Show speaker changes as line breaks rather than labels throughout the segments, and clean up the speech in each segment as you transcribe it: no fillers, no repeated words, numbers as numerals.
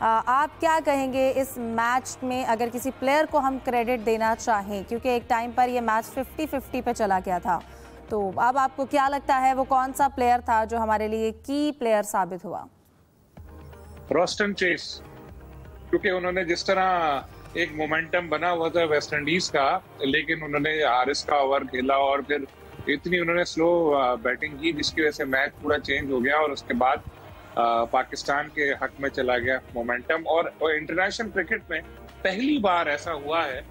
आप क्या कहेंगे इस मैच में, अगर किसी प्लेयर को हम क्रेडिट देना चाहें, क्योंकि एक टाइम पर ये मैच 50-50 पे चला गया था, तो अब आपको क्या लगता है वो कौन सा प्लेयर था जो हमारे लिए की प्लेयर साबित हुआ?
रॉस्टन चेस, क्योंकि उन्होंने जिस तरह एक मोमेंटम बना हुआ था वेस्ट इंडीज का, लेकिन उन्होंने हारिस का ओवर खेला और फिर इतनी उन्होंने स्लो बैटिंग की जिसकी वजह से मैच पूरा चेंज हो गया और उसके बाद पाकिस्तान के हक में चला गया मोमेंटम। और इंटरनेशनल क्रिकेट में पहली बार ऐसा हुआ है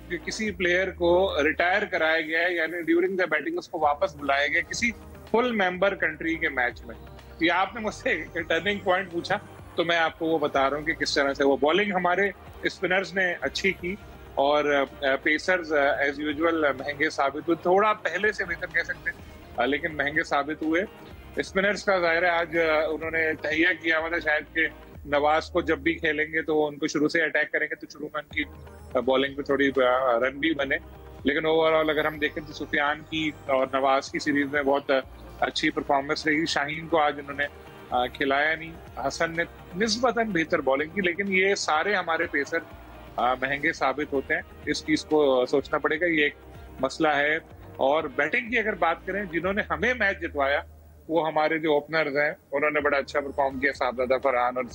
कि किसी प्लेयर को रिटायर कराया गया है, यानी ड्यूरिंग द बैटिंग उसको वापस बुलाया गया किसी फुल मेंबर कंट्री के मैच में। तो ये आपने मुझसे टर्निंग पॉइंट पूछा तो मैं आपको वो बता रहा हूँ कि किस तरह से वो बॉलिंग हमारे स्पिनर्स ने अच्छी की और पेसर्स एज यूजुअल महंगे साबित हुए, थोड़ा पहले से बेहतर कह सकते हैं लेकिन महंगे साबित हुए। स्पिनर्स का जाहिर है आज उन्होंने तहिया किया हुआ था शायद कि नवाज को जब भी खेलेंगे तो उनको शुरू से अटैक करेंगे तो शुरू में उनकी बॉलिंग पे थोड़ी रन भी बने, लेकिन ओवरऑल अगर हम देखें तो सुफियान की और नवाज की सीरीज में बहुत अच्छी परफॉर्मेंस रही। शाहीन को आज उन्होंने खिलाया नहीं, हसन ने निस्बतन बेहतर बॉलिंग की, लेकिन ये सारे हमारे पेसर महंगे साबित होते हैं। इस चीज को सोचना पड़ेगा, ये एक मसला है। और बैटिंग की अगर बात करें, जिन्होंने हमें मैच जितवाया वो हमारे जो ओपनर्स हैं, उन्होंने बड़ा अच्छा परफॉर्म किया, साहबजादा फरहान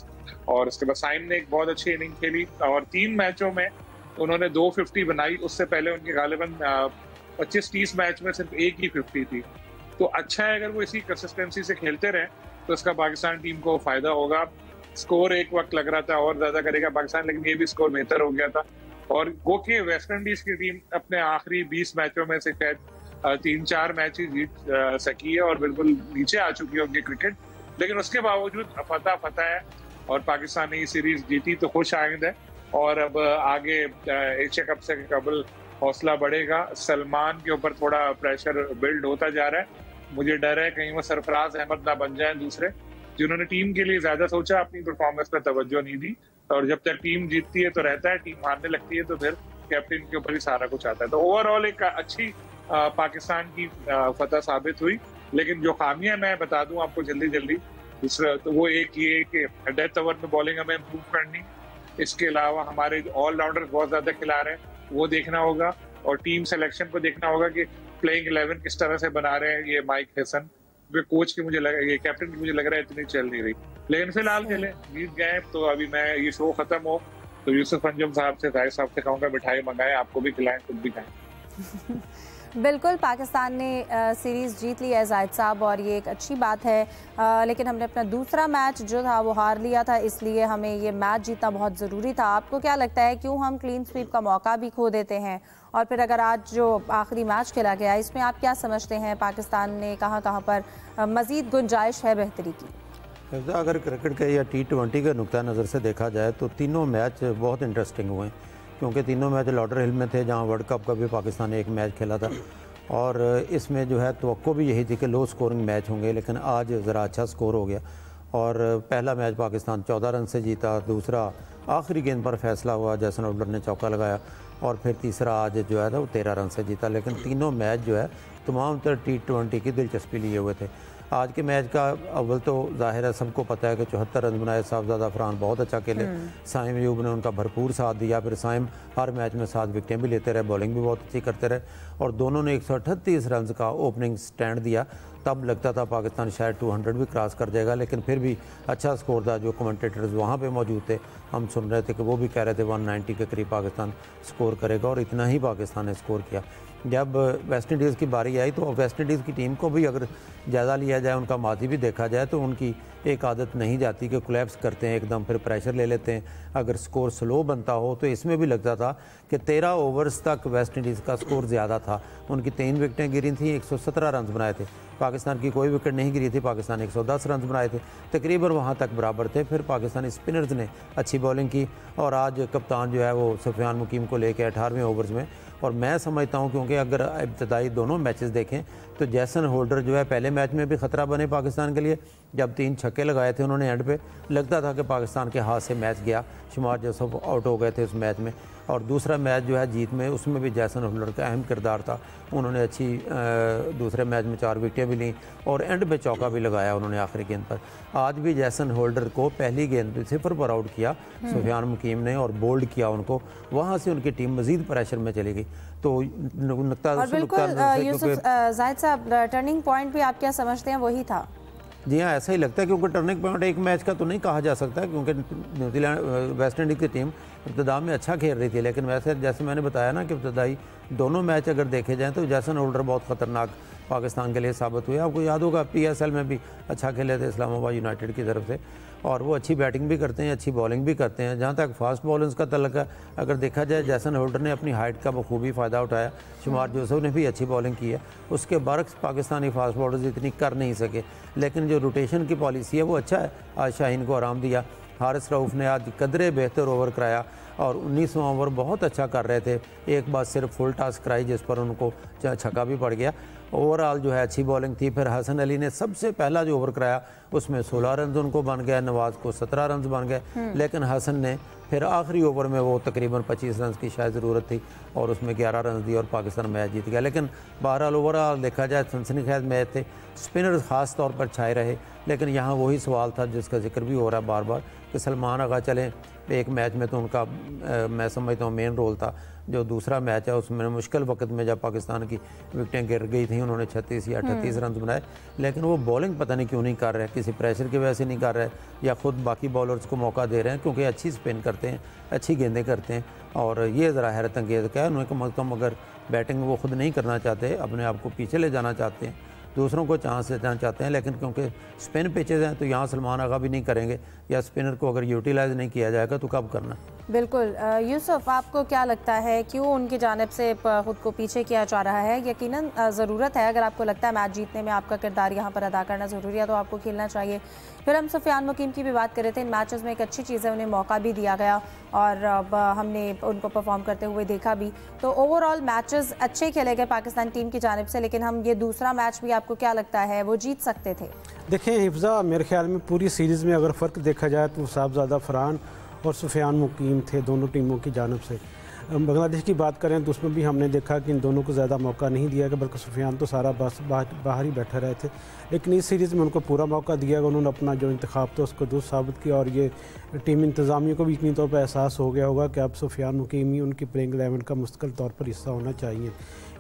और उसके बाद साइम ने एक बहुत अच्छी इनिंग खेली और 3 मैचों में उन्होंने 250 बनाई। उससे पहले उनके गालिबन 25-30 मैच में सिर्फ एक ही 50 थी। तो अच्छा है अगर वो इसी कंसिस्टेंसी से खेलते रहे तो इसका पाकिस्तान टीम को फायदा होगा। स्कोर एक वक्त लग रहा था और ज्यादा करेगा पाकिस्तान, लेकिन ये भी स्कोर बेहतर हो गया था। और गो के वेस्ट इंडीज की टीम अपने आखिरी 20 मैचों में से शायद 3-4 मैच ही जीत सकी है और बिल्कुल नीचे आ चुकी है उनकी क्रिकेट, लेकिन उसके बावजूद फतह है और पाकिस्तान ने ये सीरीज जीती तो खुश आइंद है। और अब आगे एशिया कप से कबल हौसला बढ़ेगा। सलमान के ऊपर थोड़ा प्रेशर बिल्ड होता जा रहा है, मुझे डर है कहीं वो सरफराज अहमद ना बन जाए दूसरे, जिन्होंने टीम के लिए ज्यादा सोचा, अपनी परफॉर्मेंस पर तवज्जो नहीं दी। और जब तक टीम जीतती है तो रहता है, टीम हारने लगती है तो फिर कैप्टन के ऊपर ही सारा कुछ आता है। तो ओवरऑल एक अच्छी पाकिस्तान की फतह साबित हुई, लेकिन जो खामियां मैं बता दूं आपको जल्दी दूसरा, तो वो एक ये कि डेथ ओवर में बॉलिंग हमें इम्प्रूव करनी, इसके अलावा हमारे ऑलराउंडर्स बहुत ज्यादा खिला रहे हैं वो देखना होगा, और टीम सिलेक्शन को देखना होगा कि प्लेइंग 11 किस तरह से बना रहे हैं ये माइक हैसन, कोच की मुझे लगा, ये कैप्टन की मुझे लग रहा है इतनी चल नहीं रही। लेकिन फिलहाल चले जीत गए, तो अभी मैं ये शो खत्म हो तो यूसुफ अंजुम साहब से, ताहिर साहब से कहूँगा मिठाई मंगाएं, आपको भी खिलाएं, खुद भी खाएं।
बिल्कुल, पाकिस्तान ने सीरीज़ जीत ली है जाहिद साहब, और ये एक अच्छी बात है, लेकिन हमने अपना दूसरा मैच जो था वो हार लिया था, इसलिए हमें ये मैच जीतना बहुत ज़रूरी था। आपको क्या लगता है क्यों हम क्लीन स्वीप का मौका भी खो देते हैं? और फिर अगर आज जो आखिरी मैच खेला गया इसमें आप क्या समझते हैं, पाकिस्तान ने कहाँ पर मज़ीद गुंजाइश है बेहतरी की?
अगर क्रिकेट के या T20 के नुक्ता नज़र से देखा जाए तो तीनों मैच बहुत इंटरेस्टिंग हुए, क्योंकि तीनों मैच लॉर्डर हिल में थे जहां वर्ल्ड कप का भी पाकिस्तान ने एक मैच खेला था, और इसमें जो है तवक्को भी यही थी कि लो स्कोरिंग मैच होंगे, लेकिन आज ज़रा अच्छा स्कोर हो गया। और पहला मैच पाकिस्तान 14 रन से जीता, दूसरा आखिरी गेंद पर फैसला हुआ, जैसन होल्डर ने चौका लगाया, और फिर तीसरा आज जो है वो 13 रन से जीता। लेकिन तीनों मैच जो है तमाम तर T20 की दिलचस्पी लिए हुए थे। आज के मैच का अव्वल तो जाहिर है सबको पता है कि 74 रन बनाए, साहबजादा फरहान बहुत अच्छा खेले, साइम अयूब ने उनका भरपूर साथ दिया, फिर साइम हर मैच में 7 विकेटें भी लेते रहे, बॉलिंग भी बहुत अच्छी करते रहे, और दोनों ने 138 रन का ओपनिंग स्टैंड दिया। तब लगता था पाकिस्तान शायद 200 भी क्रॉस कर जाएगा, लेकिन फिर भी अच्छा स्कोर था। जो कमेंटेटर्स वहाँ पे मौजूद थे, हम सुन रहे थे कि वो भी कह रहे थे 190 के करीब पाकिस्तान स्कोर करेगा, और इतना ही पाकिस्तान ने स्कोर किया। जब वेस्ट इंडीज़ की बारी आई तो वेस्ट इंडीज़ की टीम को भी अगर जायज़ा लिया जाए, उनका माजी भी देखा जाए, तो उनकी एक आदत नहीं जाती कि कोलैप्स करते हैं एकदम, फिर प्रेशर ले लेते हैं। अगर स्कोर स्लो बनता हो तो इसमें भी लगता था कि 13 ओवर्स तक वेस्ट इंडीज़ का स्कोर ज़्यादा था। उनकी 3 विकेटें गिरी थी, 117 रन बनाए थे। पाकिस्तान की कोई विकेट नहीं गिरी थी, पाकिस्तान 110 रन बनाए थे, तकरीबन वहाँ तक बराबर थे। फिर पाकिस्तानी स्पिनर्स ने अच्छी बॉलिंग की, और आज कप्तान जो है वो सुफियान मुकीम को लेकर 18वें ओवर्स में, और मैं समझता हूँ क्योंकि अगर इब्तदाई दोनों मैचेस देखें तो जैसन होल्डर जो है पहले मैच में भी ख़तरा बने पाकिस्तान के लिए, जब 3 छक्के लगाए थे उन्होंने एंड पे, लगता था कि पाकिस्तान के हाथ से मैच गया। शुमार जोसेफ आउट हो गए थे उस मैच में। और दूसरा मैच जो है जीत में, उसमें भी जैसन होल्डर का अहम किरदार था। उन्होंने अच्छी दूसरे मैच में 4 विकेटें भी लीं और एंड पे चौका भी लगाया उन्होंने आखिरी गेंद पर। आज भी जैसन होल्डर को पहली गेंद पे 0 पर आउट किया सुफियान मुकीम ने और बोल्ड किया उनको। वहाँ से उनकी टीम मजीद प्रेशर में चली गई। तो
जाहिद साहब, टर्निंग पॉइंट भी आप क्या समझते हैं वही था?
जी हाँ, ऐसा ही लगता है, क्योंकि टर्निंग पॉइंट एक मैच का तो नहीं कहा जा सकता, क्योंकि न्यूजीलैंड वेस्ट इंडीज़ की टीम इब्तदा में अच्छा खेल रही थी, लेकिन वैसे जैसे मैंने बताया ना कि इब्तदाई दोनों मैच अगर देखे जाएँ तो जैसन होल्डर बहुत ख़तरनाक पाकिस्तान के लिए साबित हुए। आपको याद होगा PSL में भी अच्छा खेले थे इस्लामाबाद यूनाइटेड की तरफ से, और वो अच्छी बैटिंग भी करते हैं, अच्छी बॉलिंग भी करते हैं। जहाँ तक फास्ट बॉलर्स का तल्लक है, अगर देखा जाए जैसन होल्डर ने अपनी हाइट का बखूबी फ़ायदा उठाया। शुमार जोसेफ ने भी अच्छी बॉलिंग की है, उसके बरक्स पाकिस्तानी फास्ट बॉलर्स इतनी कर नहीं सके। लेकिन जो रोटेशन की पॉलिसी है वो अच्छा है, आज शाहीन को आराम दिया। हारिस रऊफ़ ने आज कदरे बेहतर ओवर कराया और 19वां ओवर बहुत अच्छा कर रहे थे। एक बार सिर्फ फुल टॉस कराई जिस पर उनको छक्का भी पड़ गया। ओवरऑल जो है अच्छी बॉलिंग थी। फिर हसन अली ने सबसे पहला जो ओवर कराया उसमें 16 रन उनको बन गया, नवाज़ को 17 रन बन गए। लेकिन हसन ने फिर आखिरी ओवर में वो तकरीबन 25 रन की शायद ज़रूरत थी और उसमें 11 रन दी और पाकिस्तान मैच जीत गया। लेकिन बहरहाल ओवरऑल देखा जाए सनसनीखेज मैच थे, स्पिनर्स ख़ास तौर पर छाए रहे। लेकिन यहाँ वही सवाल था जिसका जिक्र भी हो रहा है बार बार कि सलमान आगा चलें। एक मैच में तो उनका मैं समझता हूँ मेन रोल था। जो दूसरा मैच है उसमें मुश्किल वक्त में जब पाकिस्तान की विकेटें गिर गई थी, उन्होंने 36 या 38 रन बनाए। लेकिन वो बॉलिंग पता नहीं क्यों नहीं कर रहे, किसी प्रेशर की वजह से नहीं कर रहे या ख़ुद बाकी बॉलर्स को मौका दे रहे हैं, क्योंकि अच्छी स्पिन करते हैं, अच्छी गेंदें करते हैं। और ये ज़रा हैरत अंगेज़ क्या है, उन्हें कम अज़ कम अगर बैटिंग वो ख़ुद नहीं करना चाहते, अपने आप को पीछे ले जाना चाहते हैं, दूसरों को चांस देना चाहते हैं, लेकिन क्योंकि स्पिन पिचेज हैं तो यहाँ सलमान आगा भी नहीं करेंगे, या स्पिनर को अगर यूटिलाइज नहीं किया जाएगा तो कब करना।
बिल्कुल। यूसुफ, आपको क्या लगता है क्यों उनकी जानिब से खुद को पीछे किया जा रहा है? यकीनन ज़रूरत है, अगर आपको लगता है मैच जीतने में आपका किरदार यहाँ पर अदा करना ज़रूरी है तो आपको खेलना चाहिए। फिर हम सुफियान मुकीम की भी बात कर रहे थे। इन मैचेस में एक अच्छी चीज़ है, उन्हें मौका भी दिया गया और हमने उनको परफॉर्म करते हुए देखा भी। तो ओवरऑल मैचेस अच्छे खेले गए पाकिस्तान टीम की जानिब से, लेकिन हम ये दूसरा मैच भी आपको क्या लगता है वो जीत सकते थे?
देखें हिफ्ज़ा, मेरे ख्याल में पूरी सीरीज़ में अगर फ़र्क देखा जाए तो साहबजादा फरहान और सुफियान मुकीम थे दोनों टीमों की जानिब से। बांग्लादेश की बात करें तो उसमें भी हमने देखा कि इन दोनों को ज़्यादा मौका नहीं दिया गया, बल्कि सुफियान तो सारा बस बाहर ही बैठे रहे थे। लेकिन इस सीरीज़ में उनको पूरा मौका दिया गया, उन्होंने अपना जो इंतखाब था उसको दुरुस्त साबित किया। और ये टीम इंतज़ामिया को भी यकीनी तौर पर एहसास हो गया होगा कि अब सुफियान मुकीम ही उनकी प्लेइंग 11 का मुस्तकिल तौर पर हिस्सा होना चाहिए।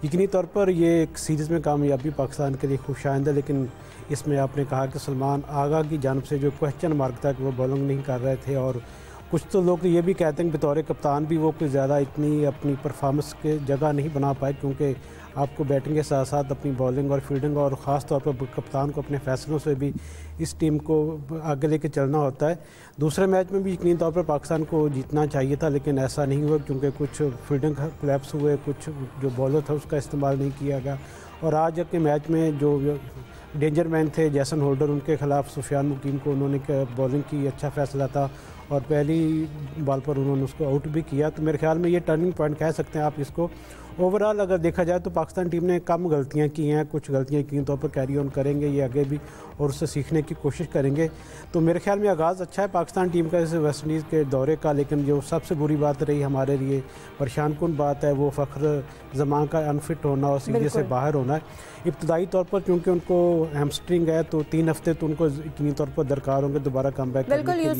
यकीनी तौर पर ये एक सीरीज़ में कामयाबी पाकिस्तान के लिए खुशाइंद है। लेकिन इसमें आपने कहा कि सलमान आगा की जानिब से जो क्वेश्चन मार्क था कि वो बॉलिंग नहीं कर रहे थे, और कुछ तो लोग ये भी कहते हैं कि बतौर कप्तान भी वो कोई ज़्यादा इतनी अपनी परफॉर्मेंस के जगह नहीं बना पाए, क्योंकि आपको बैटिंग के साथ साथ अपनी बॉलिंग और फील्डिंग और ख़ास तौर पर कप्तान को अपने फैसलों से भी इस टीम को आगे लेके चलना होता है। दूसरे मैच में भी यकीनी तौर पर पाकिस्तान को जीतना चाहिए था, लेकिन ऐसा नहीं हुआ क्योंकि कुछ फील्डिंग कोलैप्स हुए, कुछ जो बॉलर था उसका इस्तेमाल नहीं किया गया। और आज के मैच में जो डेंजर मैन थे जैसन होल्डर, उनके खिलाफ सुफियान मुकीम को उन्होंने बॉलिंग की, अच्छा फैसला था और पहली बॉल पर उन्होंने उसको आउट भी किया। तो मेरे ख्याल में ये टर्निंग पॉइंट कह सकते हैं आप इसको। ओवरऑल अगर देखा जाए तो पाकिस्तान टीम ने कम गलतियां की हैं, कुछ गलतियां यकीनी तौर पर कैरी ऑन करेंगे ये आगे भी और उससे सीखने की कोशिश करेंगे। तो मेरे ख्याल में आगाज़ अच्छा है पाकिस्तान टीम का इस वेस्ट इंडीज़ के दौरे का। लेकिन जो सबसे बुरी बात रही हमारे लिए, परेशान कुन बात है, वो फ़ख्र ज़मान का अनफिट होना और सीरीज़ से बाहर होना है। इब्तदाई तौर पर क्योंकि उनको हैमस्ट्रिंग है तो 3 हफ्ते तो उनको यकीनी तौर पर दरकार होंगे दोबारा कम बैक करने के लिए।